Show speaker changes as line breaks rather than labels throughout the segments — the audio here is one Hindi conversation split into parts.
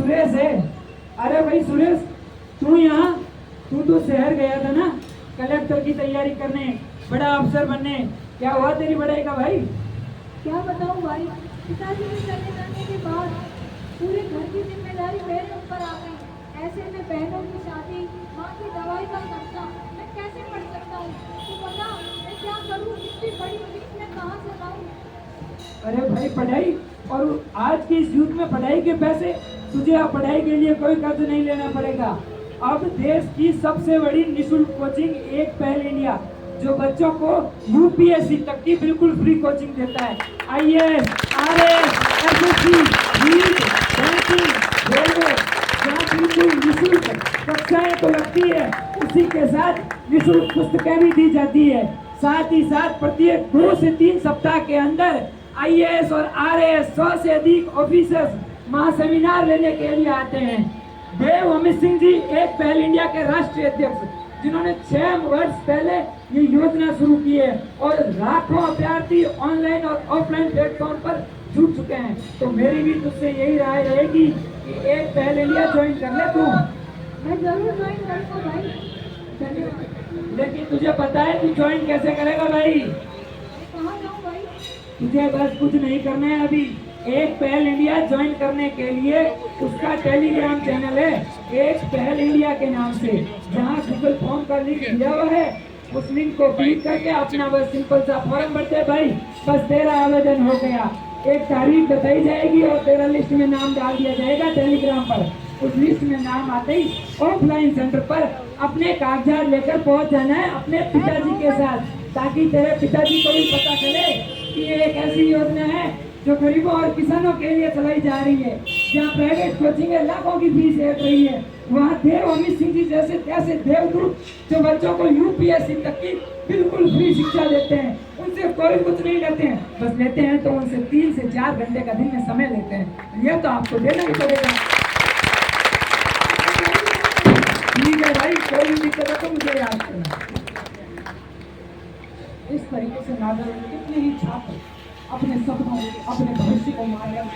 सुरेश है। अरे भाई सुरेश, तू तो शहर गया था ना कलेक्टर की तैयारी करने, बड़ा अफसर बनने। क्या हुआ तेरी पढ़ाई का भाई?
क्या बताऊं भाई, पिताजी के चले जाने के बाद पूरे घर की जिम्मेदारी मेरे ऊपर आ गई। ऐसे में बहनों की शादी, माँ की दवाई का खर्चा, मैं कैसे पढ़ सकता हूँ? तू बता, मैं क्या करूँ? इतनी बड़ी फीस मैं कहाँ से लाऊं?
अरे भाई पढ़ाई, और आज के इस युग में पढ़ाई के पैसे, तुझे अब पढ़ाई के लिए कोई कर्ज नहीं लेना पड़ेगा। अब देश की सबसे बड़ी निःशुल्क कोचिंग एक पहल इंडिया, जो बच्चों को यूपीएससी तक की बिल्कुल फ्री कोचिंग देता है। IAS, RAS, SSC, NEET, banking, railway, जहाँ बिल्कुल निःशुल्क कक्षाएं तो लगती है, उसी के साथ निःशुल्क पुस्तकें भी दी जाती है। साथ ही साथ प्रत्येक 2 से 3 सप्ताह के अंदर आईएएस और आरएएस 100 से अधिक ऑफिसर्स महासेमिनार लेने के लिए आते हैं। देव अमित सिंह जी एक पहल इंडिया के राष्ट्रीय अध्यक्ष, जिन्होंने 6 वर्ष पहले ये योजना शुरू की है, और लाखों अभ्यर्थी ऑनलाइन और ऑफलाइन प्लेटफॉर्म पर जुड़ चुके हैं। तो मेरी भी तुझसे यही राय रहेगी कि एक पहल इंडिया ज्वाइन कर ले तू।
मैं जरूर ज्वाइन करूँगा भाई।
लेकिन तुझे पता है तू ज्वाइन कैसे करेगा भाई?
कहाँ जाऊँ भाई?
तुझे बस कुछ नहीं करना है। अभी एक पहल इंडिया ज्वाइन करने के लिए उसका टेलीग्राम चैनल है, एक पहल इंडिया के नाम से, जहां गूगल फॉर्म का लिंक दिया हुआ है। उस लिंक को क्लिक करके अपना बस सिंपल सा फॉर्म भरते हैं भाई, बस तेरा आवेदन हो गया। एक तारीख बताई जाएगी और तेरा लिस्ट में नाम डाल दिया जाएगा टेलीग्राम पर। उस लिस्ट में नाम आते ही ऑफलाइन सेंटर पर अपने कागजात लेकर पहुंच जाना है अपने पिताजी के साथ, ताकि तेरे पिताजी को भी पता चले कि ये एक ऐसी योजना है जो गरीबों और किसानों के लिए चलाई जा रही है। जहाँ प्राइवेट कोचिंग लाखों की फीस ले रही है, वहाँ देव अमित सिंह जी जैसे देवदूत जो बच्चों को यूपीएससी तक की बिल्कुल फ्री शिक्षा देते हैं, उनसे कोई कुछ नहीं लेते हैं। बस लेते हैं तो उनसे 3 से 4 घंटे का दिन में समय लेते हैं। यह तो आपको देना ही पड़ेगा। ठीक है भाई, कोई भी दिक्कत है तो मुझे याद करना। इस तरीके से नागर में कितने ही छात्र अपने सपनों, अपने भविष्य को मार,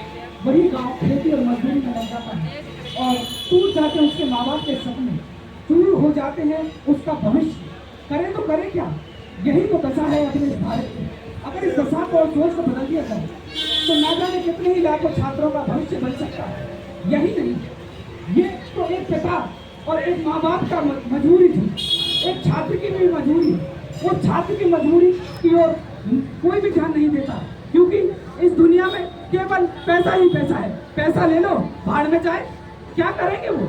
वही गांव खेती और मजदूरी में लग जाता है और टूट जाते हैं उसके माँ बाप के सपने, चूर हो जाते हैं उसका भविष्य। करे तो करे क्या? यही तो दशा है अपने इस भारत की। अगर इस दशा को और सोच को बदल दिया जाए तो ना जाने कितने ही लाखों छात्रों का भविष्य बन सकता है। यही नहीं, ये तो एक पिता और एक माँ बाप का मजबूरी थी, एक छात्र की भी मजबूरी। वो छात्र की मजबूरी की ओर कोई भी ध्यान नहीं देता, क्योंकि इस दुनिया में केवल पैसा ही पैसा है। पैसा ले लो, भाड़ में जाए। क्या करेंगे वो?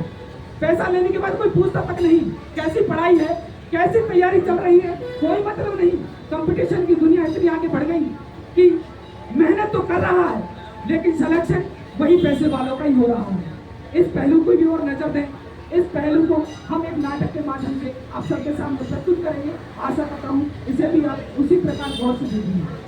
पैसा लेने के बाद कोई पूछता तक नहीं कैसी पढ़ाई है, कैसी तैयारी चल रही है, कोई मतलब नहीं। कंपटीशन की दुनिया इतनी आगे बढ़ गई कि मेहनत तो कर रहा है, लेकिन सिलेक्शन वही पैसे वालों का ही हो रहा है। इस पहलू को भी और नजर दें। इस पहलू को हम एक नाटक के माध्यम से आप सबके सामने प्रस्तुत करेंगे। आशा करता हूँ इसे भी आप उसी प्रकार गौर से देखेंगे।